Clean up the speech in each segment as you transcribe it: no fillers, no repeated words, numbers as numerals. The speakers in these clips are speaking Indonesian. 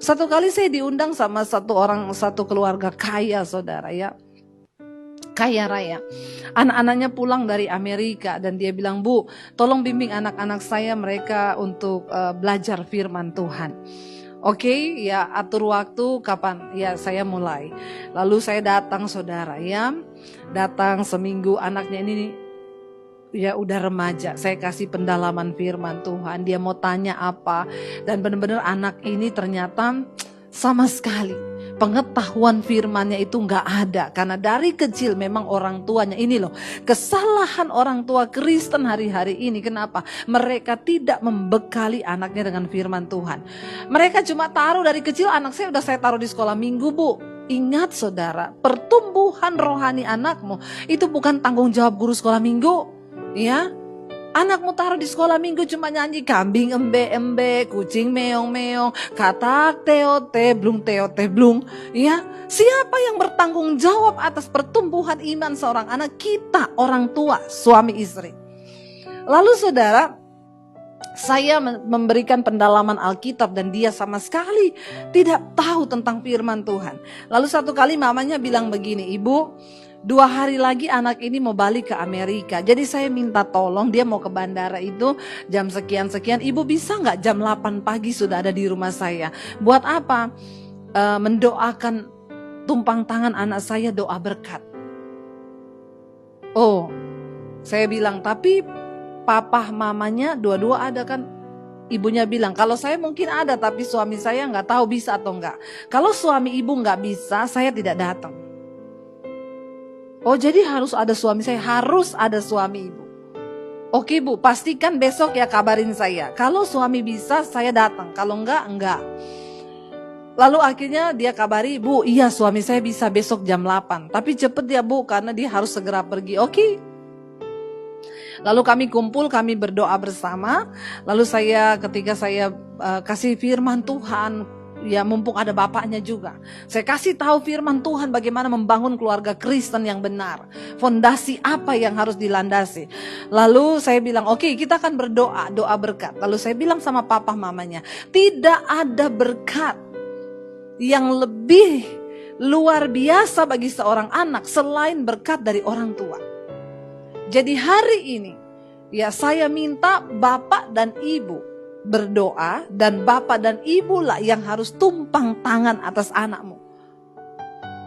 Satu kali saya diundang sama satu keluarga kaya, saudara ya. Kaya raya. Anak-anaknya pulang dari Amerika dan dia bilang, "Bu, tolong bimbing anak-anak saya mereka untuk belajar firman Tuhan." Oke, ya atur waktu kapan? Ya saya mulai. Lalu saya datang, saudara ya. Datang seminggu, anaknya ini ya udah remaja. Saya kasih pendalaman firman Tuhan. Dia mau tanya apa. Dan benar-benar anak ini ternyata sama sekali pengetahuan firmannya itu nggak ada. Karena dari kecil memang orang tuanya, ini loh kesalahan orang tua Kristen hari-hari ini. Kenapa? Mereka tidak membekali anaknya dengan firman Tuhan. Mereka cuma taruh dari kecil, anak saya udah saya taruh di sekolah minggu, Bu. Ingat saudara, pertumbuhan rohani anakmu itu bukan tanggung jawab guru sekolah minggu. Ya, anakmu taruh di sekolah minggu cuma nyanyi kambing embe-embe, kucing meong-meong, katak teote blung. Ya, siapa yang bertanggung jawab atas pertumbuhan iman seorang anak? Kita, orang tua, suami istri. Lalu saudara, saya memberikan pendalaman Alkitab dan dia sama sekali tidak tahu tentang firman Tuhan. Lalu satu kali mamanya bilang begini, "Ibu, 2 hari lagi anak ini mau balik ke Amerika. Jadi saya minta tolong, dia mau ke bandara itu jam sekian-sekian. Ibu bisa gak jam 8 pagi sudah ada di rumah saya? Buat apa? Mendoakan tumpang tangan anak saya, doa berkat." Oh, saya bilang, tapi papa mamanya dua-dua ada kan? Ibunya bilang, kalau saya mungkin ada tapi suami saya gak tahu bisa atau enggak. Kalau suami ibu gak bisa, saya tidak datang. Oh, jadi harus ada suami saya, harus ada suami ibu. Oke Bu, pastikan besok ya kabarin saya. Kalau suami bisa saya datang, kalau enggak. Lalu akhirnya dia kabari, "Bu, iya suami saya bisa besok jam 8. Tapi cepet ya Bu, karena dia harus segera pergi." Oke. Lalu kami kumpul, kami berdoa bersama. Lalu ketika saya kasih firman Tuhan, ya mumpung ada bapaknya juga, saya kasih tahu firman Tuhan bagaimana membangun keluarga Kristen yang benar, fondasi apa yang harus dilandasi. Lalu saya bilang, oke, kita akan berdoa, doa berkat. Lalu saya bilang sama papa mamanya, tidak ada berkat yang lebih luar biasa bagi seorang anak selain berkat dari orang tua. Jadi hari ini ya saya minta bapak dan ibu berdoa, dan bapak dan ibu lah yang harus tumpang tangan atas anakmu.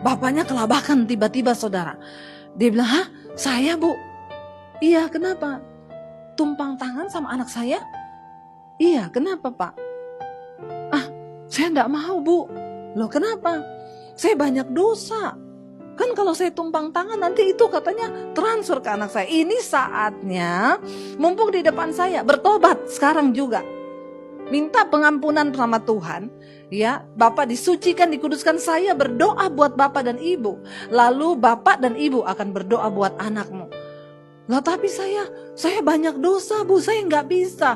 Bapaknya kelabakan tiba-tiba saudara. Dia bilang, "Hah? Saya Bu?" "Iya, kenapa? Tumpang tangan sama anak saya?" "Iya, kenapa Pak?" "Ah, saya enggak mau Bu." "Loh kenapa?" "Saya banyak dosa. Kan kalau saya tumpang tangan nanti itu katanya transfer ke anak saya. Ini saatnya mumpung di depan saya, bertobat sekarang juga. Minta pengampunan sama Tuhan, ya. Bapak disucikan, dikuduskan, saya berdoa buat bapak dan ibu. Lalu bapak dan ibu akan berdoa buat anakmu." "Lah tapi saya banyak dosa Bu, saya nggak bisa."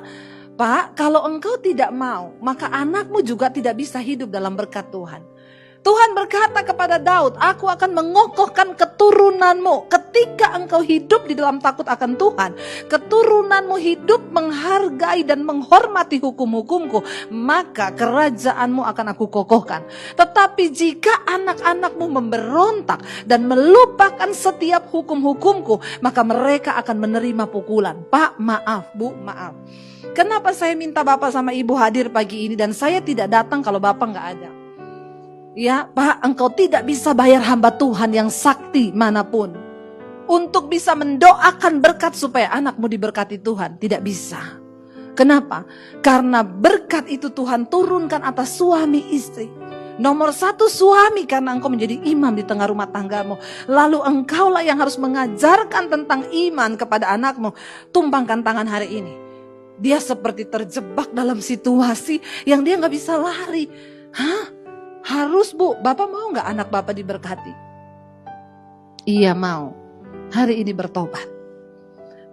"Pak, kalau engkau tidak mau, maka anakmu juga tidak bisa hidup dalam berkat Tuhan. Tuhan berkata kepada Daud, aku akan mengokohkan keturunanmu ketika engkau hidup di dalam takut akan Tuhan. Keturunanmu hidup menghargai dan menghormati hukum-hukumku, maka kerajaanmu akan aku kokohkan. Tetapi jika anak-anakmu memberontak dan melupakan setiap hukum-hukumku, maka mereka akan menerima pukulan." Pak, maaf, Bu, maaf. Kenapa saya minta Bapak sama Ibu hadir pagi ini dan saya tidak datang kalau Bapak nggak ada? Ya Pak, engkau tidak bisa bayar hamba Tuhan yang sakti manapun untuk bisa mendoakan berkat supaya anakmu diberkati Tuhan. Tidak bisa. Kenapa? Karena berkat itu Tuhan turunkan atas suami istri. Nomor 1 suami, karena engkau menjadi imam di tengah rumah tanggamu. Lalu engkaulah yang harus mengajarkan tentang iman kepada anakmu. Tumpangkan tangan hari ini. Dia seperti terjebak dalam situasi yang dia gak bisa lari. Hah? Harus Bu, Bapak mau gak anak Bapak diberkati? Iya mau. Hari ini bertobat.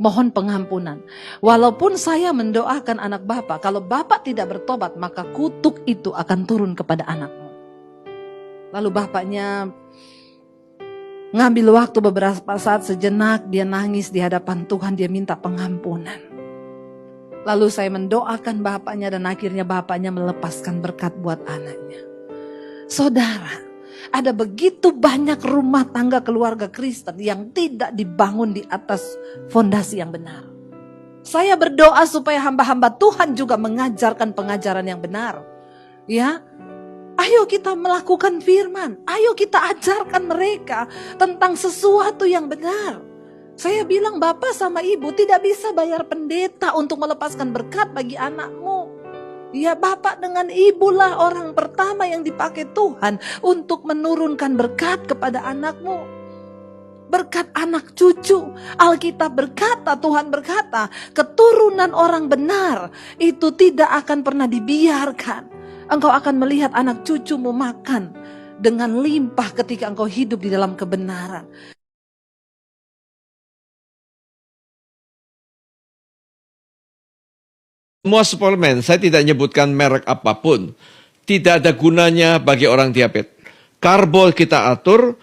Mohon pengampunan. Walaupun saya mendoakan anak Bapak, kalau Bapak tidak bertobat, maka kutuk itu akan turun kepada anakmu. Lalu bapaknya ngambil waktu beberapa saat, sejenak dia nangis di hadapan Tuhan, dia minta pengampunan. Lalu saya mendoakan bapaknya dan akhirnya bapaknya melepaskan berkat buat anaknya. Saudara, ada begitu banyak rumah tangga keluarga Kristen yang tidak dibangun di atas fondasi yang benar. Saya berdoa supaya hamba-hamba Tuhan juga mengajarkan pengajaran yang benar. Ya, ayo kita melakukan firman, ayo kita ajarkan mereka tentang sesuatu yang benar. Saya bilang, bapak sama ibu tidak bisa bayar pendeta untuk melepaskan berkat bagi anakmu. Ya, bapak dengan ibulah orang pertama yang dipakai Tuhan untuk menurunkan berkat kepada anakmu. Berkat anak cucu. Alkitab berkata, Tuhan berkata, keturunan orang benar itu tidak akan pernah dibiarkan. Engkau akan melihat anak cucumu makan dengan limpah ketika engkau hidup di dalam kebenaran. Semua suplemen, saya tidak menyebutkan merek apapun, tidak ada gunanya bagi orang diabetes. Karbol kita atur,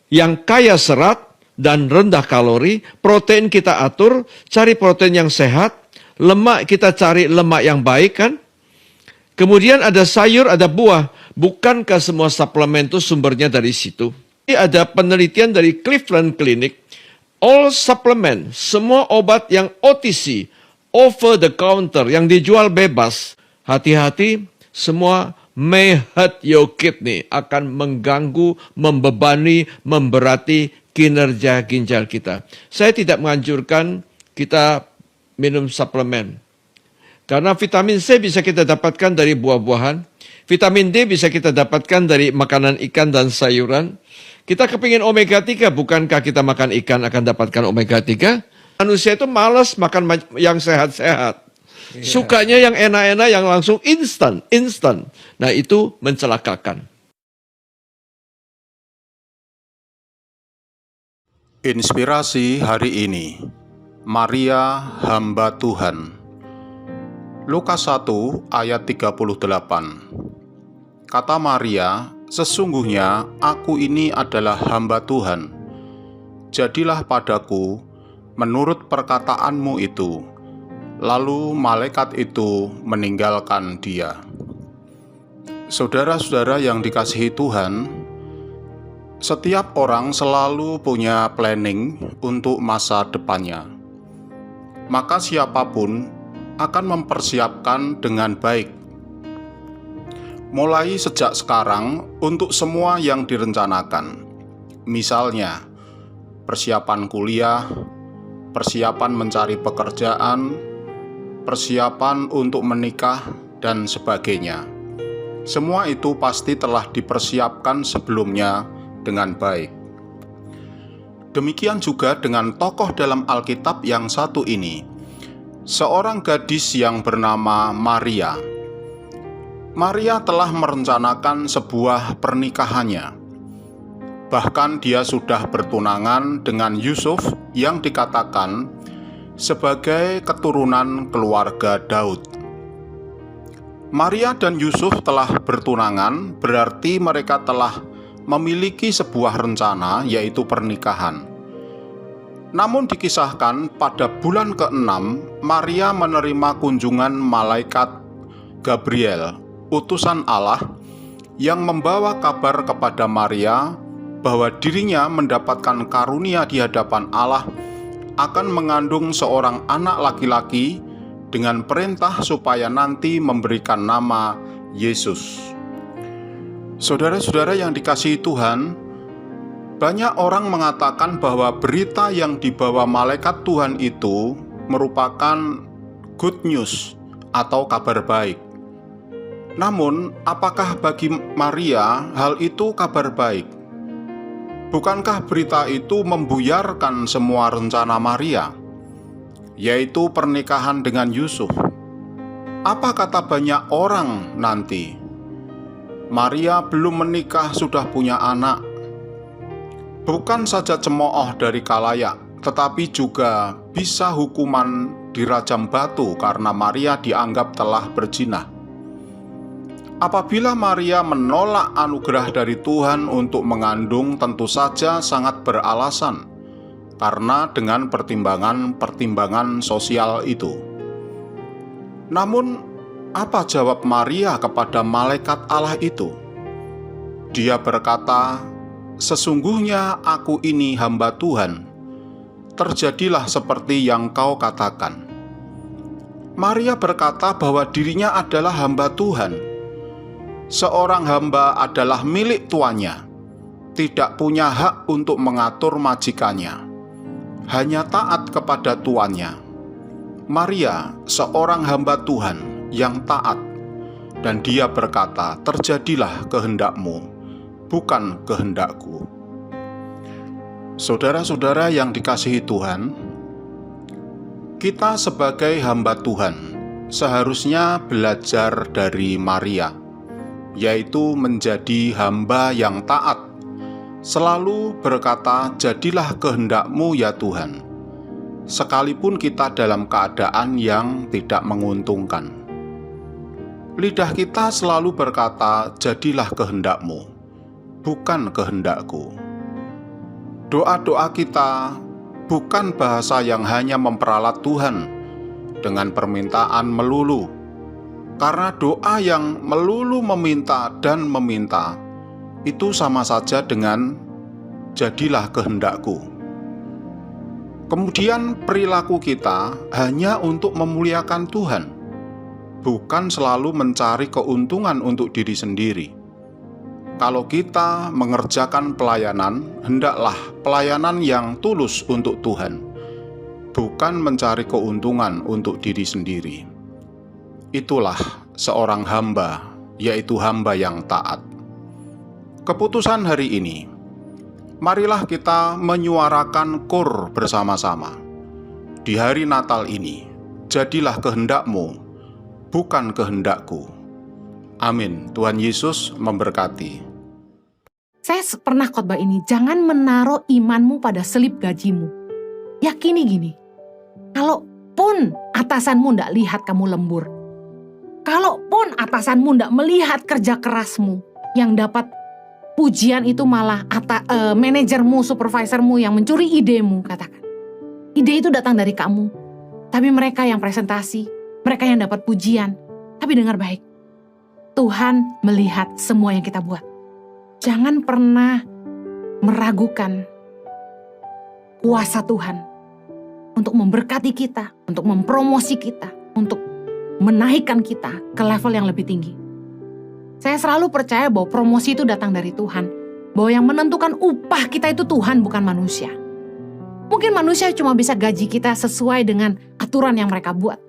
yang kaya serat dan rendah kalori. Protein kita atur, cari protein yang sehat. Lemak kita cari lemak yang baik kan. Kemudian ada sayur, ada buah. Bukankah semua suplemen itu sumbernya dari situ? Ada penelitian dari Cleveland Clinic. All supplement, semua obat yang OTC, over the counter, yang dijual bebas, hati-hati, semua may hurt your kidney, akan mengganggu, membebani, memberati kinerja ginjal kita. Saya tidak menganjurkan kita minum suplemen. Karena vitamin C bisa kita dapatkan dari buah-buahan, vitamin D bisa kita dapatkan dari makanan ikan dan sayuran. Kita kepingin omega 3, bukankah kita makan ikan akan dapatkan omega 3? Manusia itu malas makan yang sehat-sehat. Yeah. Sukanya yang enak-enak, yang langsung instan. Nah, itu mencelakakan. Inspirasi hari ini, Maria hamba Tuhan. Lukas 1 ayat 38. Kata Maria, sesungguhnya aku ini adalah hamba Tuhan. Jadilah padaku menurut perkataanmu itu. Lalu malaikat itu meninggalkan dia. Saudara-saudara yang dikasihi Tuhan, setiap orang selalu punya planning untuk masa depannya. Maka siapapun akan mempersiapkan dengan baik. Mulai sejak sekarang untuk semua yang direncanakan. Misalnya, persiapan kuliah, persiapan mencari pekerjaan, persiapan untuk menikah, dan sebagainya. Semua itu pasti telah dipersiapkan sebelumnya dengan baik. Demikian juga dengan tokoh dalam Alkitab yang satu ini, seorang gadis yang bernama Maria. Maria telah merencanakan sebuah pernikahannya. Bahkan dia sudah bertunangan dengan Yusuf yang dikatakan sebagai keturunan keluarga Daud. Maria dan Yusuf telah bertunangan, berarti mereka telah memiliki sebuah rencana, yaitu pernikahan. Namun dikisahkan pada bulan ke-6, Maria menerima kunjungan malaikat Gabriel, utusan Allah, yang membawa kabar kepada Maria bahwa dirinya mendapatkan karunia di hadapan Allah, akan mengandung seorang anak laki-laki dengan perintah supaya nanti memberikan nama Yesus. Saudara-saudara yang dikasihi Tuhan, banyak orang mengatakan bahwa berita yang dibawa malaikat Tuhan itu merupakan good news atau kabar baik. Namun, apakah bagi Maria hal itu kabar baik? Bukankah berita itu membuyarkan semua rencana Maria, yaitu pernikahan dengan Yusuf? Apa kata banyak orang nanti? Maria belum menikah sudah punya anak. Bukan saja cemooh dari kalayak, tetapi juga bisa hukuman dirajam batu karena Maria dianggap telah berzina. Apabila Maria menolak anugerah dari Tuhan untuk mengandung, tentu saja sangat beralasan, karena dengan pertimbangan-pertimbangan sosial itu. Namun, apa jawab Maria kepada malaikat Allah itu? Dia berkata, "Sesungguhnya aku ini hamba Tuhan. Terjadilah seperti yang kau katakan." Maria berkata bahwa dirinya adalah hamba Tuhan. Seorang hamba adalah milik tuannya, tidak punya hak untuk mengatur majikannya, hanya taat kepada tuannya. Maria, seorang hamba Tuhan yang taat, dan dia berkata, "Terjadilah kehendakmu, bukan kehendakku." Saudara-saudara yang dikasihi Tuhan, kita sebagai hamba Tuhan seharusnya belajar dari Maria, yaitu menjadi hamba yang taat, selalu berkata, "Jadilah kehendakmu ya Tuhan," sekalipun kita dalam keadaan yang tidak menguntungkan. Lidah kita selalu berkata, "Jadilah kehendakmu, bukan kehendakku." Doa-doa kita bukan bahasa yang hanya memperalat Tuhan dengan permintaan melulu, karena doa yang melulu meminta dan meminta itu sama saja dengan "jadilah kehendakku." Kemudian perilaku kita hanya untuk memuliakan Tuhan, bukan selalu mencari keuntungan untuk diri sendiri. Kalau kita mengerjakan pelayanan, hendaklah pelayanan yang tulus untuk Tuhan, bukan mencari keuntungan untuk diri sendiri. Itulah seorang hamba, yaitu hamba yang taat. Keputusan hari ini, marilah kita menyuarakan KUR bersama-sama. Di hari Natal ini, jadilah kehendakmu, bukan kehendakku. Amin. Tuhan Yesus memberkati. Saya pernah khotbah ini, jangan menaruh imanmu pada selip gajimu. Yakini gini, kalaupun atasanmu tidak lihat kamu lembur, kalaupun atasanmu tidak melihat kerja kerasmu, yang dapat pujian itu malah manajermu, supervisormu yang mencuri idemu, katakan. Ide itu datang dari kamu, tapi mereka yang presentasi, mereka yang dapat pujian. Tapi dengar baik, Tuhan melihat semua yang kita buat. Jangan pernah meragukan kuasa Tuhan untuk memberkati kita, untuk mempromosi kita, untuk menaikkan kita ke level yang lebih tinggi. Saya selalu percaya bahwa promosi itu datang dari Tuhan, bahwa yang menentukan upah kita itu Tuhan, bukan manusia. Mungkin manusia cuma bisa gaji kita sesuai dengan aturan yang mereka buat.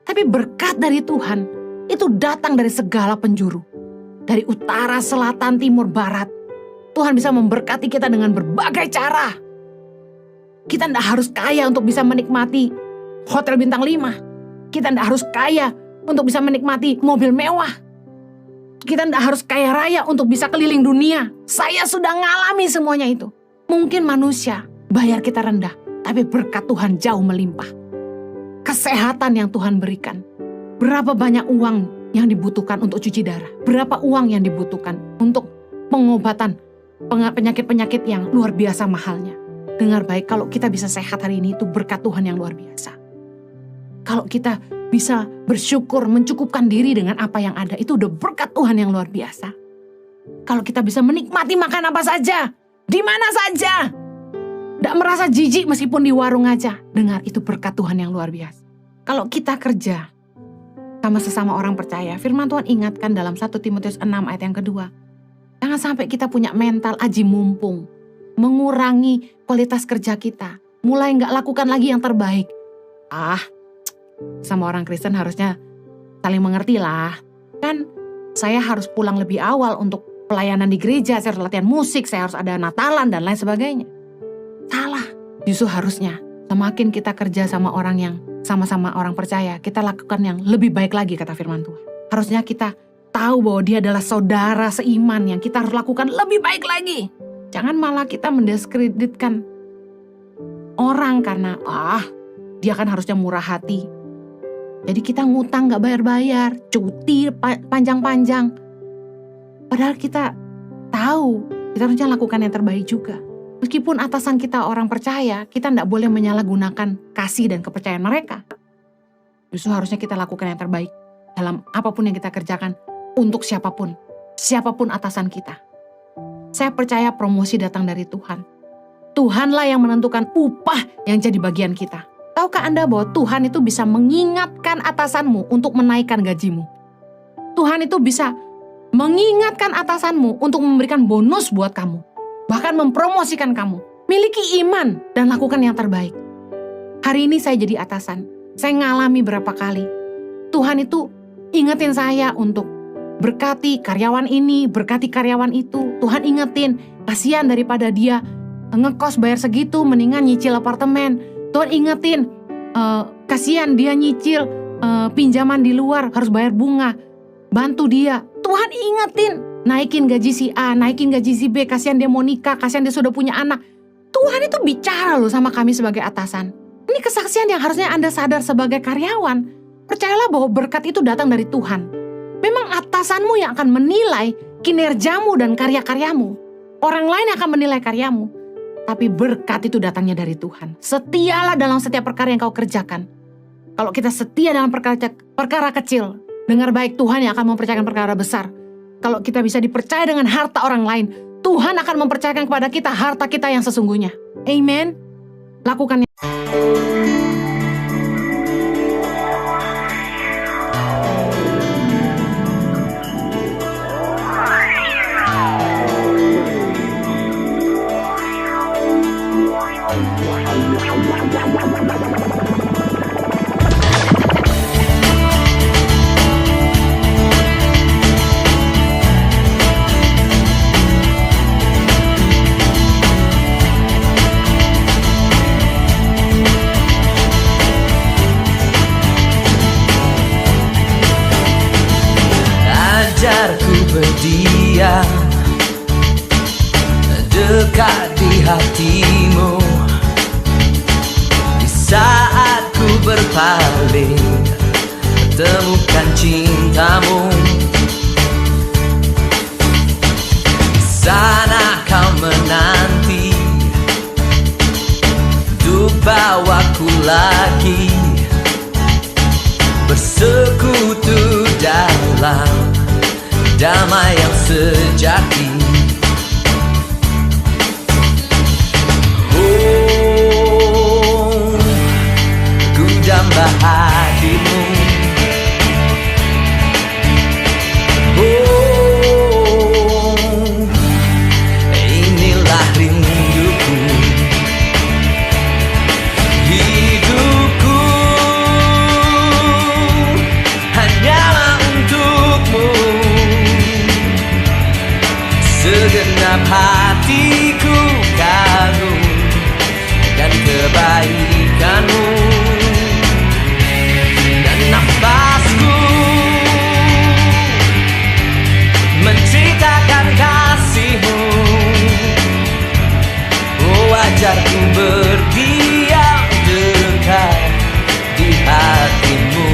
Tapi berkat dari Tuhan itu datang dari segala penjuru. Dari utara, selatan, timur, barat. Tuhan bisa memberkati kita dengan berbagai cara. Kita tidak harus kaya untuk bisa menikmati hotel bintang 5. Kita tidak harus kaya untuk bisa menikmati mobil mewah. Kita tidak harus kaya raya untuk bisa keliling dunia. Saya sudah ngalami semuanya itu. Mungkin manusia bayar kita rendah, tapi berkat Tuhan jauh melimpah. Kesehatan yang Tuhan berikan. Berapa banyak uang yang dibutuhkan untuk cuci darah? Berapa uang yang dibutuhkan untuk pengobatan penyakit-penyakit yang luar biasa mahalnya? Dengar baik, kalau kita bisa sehat hari ini itu berkat Tuhan yang luar biasa. Kalau kita bisa bersyukur, mencukupkan diri dengan apa yang ada, itu udah berkat Tuhan yang luar biasa. Kalau kita bisa menikmati makan apa saja, di mana saja, tidak merasa jijik meskipun di warung aja, dengar, itu berkat Tuhan yang luar biasa. Kalau kita kerja sama sesama orang percaya, firman Tuhan ingatkan dalam 1 Timotius 6 ayat yang kedua, jangan sampai kita punya mental aji mumpung, mengurangi kualitas kerja kita, mulai nggak lakukan lagi yang terbaik. Sama orang Kristen harusnya saling mengerti lah. Kan saya harus pulang lebih awal untuk pelayanan di gereja, saya harus latihan musik, saya harus ada Natalan dan lain sebagainya. Salah. Justru harusnya semakin kita kerja sama orang yang sama-sama orang percaya, kita lakukan yang lebih baik lagi, kata firman Tuhan. Harusnya kita tahu bahwa dia adalah saudara seiman yang kita harus lakukan lebih baik lagi. Jangan malah kita mendiskreditkan orang karena dia kan harusnya murah hati. Jadi kita ngutang gak bayar-bayar, cuti panjang-panjang. Padahal kita tahu kita harusnya lakukan yang terbaik juga. Meskipun atasan kita orang percaya, kita tidak boleh menyalahgunakan kasih dan kepercayaan mereka. Justru harusnya kita lakukan yang terbaik dalam apapun yang kita kerjakan untuk siapapun atasan kita. Saya percaya promosi datang dari Tuhan. Tuhanlah yang menentukan upah yang jadi bagian kita. Tahukah Anda bahwa Tuhan itu bisa mengingatkan atasanmu untuk menaikkan gajimu? Tuhan itu bisa mengingatkan atasanmu untuk memberikan bonus buat kamu. Bahkan mempromosikan kamu. Miliki iman dan lakukan yang terbaik. Hari ini saya jadi atasan. Saya ngalami berapa kali. Tuhan itu ingetin saya untuk berkati karyawan ini, berkati karyawan itu. Tuhan ingetin, kasihan daripada dia ngekos bayar segitu, mendingan nyicil apartemen. Tuhan ingetin, kasihan dia nyicil pinjaman di luar, harus bayar bunga. Bantu dia. Tuhan ingetin, naikin gaji si A, naikin gaji si B, kasihan dia mau nikah, kasihan dia sudah punya anak. Tuhan itu bicara loh sama kami sebagai atasan. Ini kesaksian yang harusnya Anda sadar sebagai karyawan. Percayalah bahwa berkat itu datang dari Tuhan. Memang atasanmu yang akan menilai kinerjamu dan karya-karyamu. Orang lain yang akan menilai karyamu. Tapi berkat itu datangnya dari Tuhan. Setialah dalam setiap perkara yang kau kerjakan. Kalau kita setia dalam perkara kecil, dengar baik, Tuhan yang akan mempercayakan perkara besar. Kalau kita bisa dipercaya dengan harta orang lain, Tuhan akan mempercayakan kepada kita harta kita yang sesungguhnya. Amen. Lakukan. Ajarku berdiam dekat di hatimu. Di saat ku berpaling, temukan cintamu. Di sana kau menanti untuk bawaku lagi bersekutu dalam damai yang sejati. Oh, ku damba hatimu. Oh, inilah rinduku. Hidupku hanyalah untukmu. Segenap hatiku kagum dan kebaikanmu, dan nafasku menceritakan kasihmu. Oh, ajarku berdiam dekat di hatimu.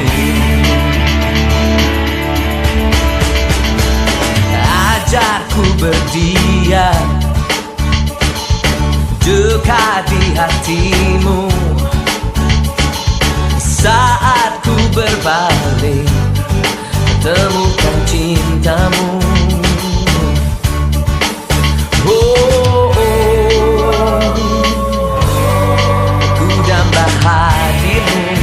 Ajarku berdiam dekat di hatimu. Saat ku berbalik, temukan cintamu. Oh, ku damba hadirmu.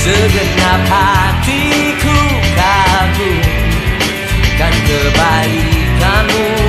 Segenap hatiku kagum kan kebaikanmu.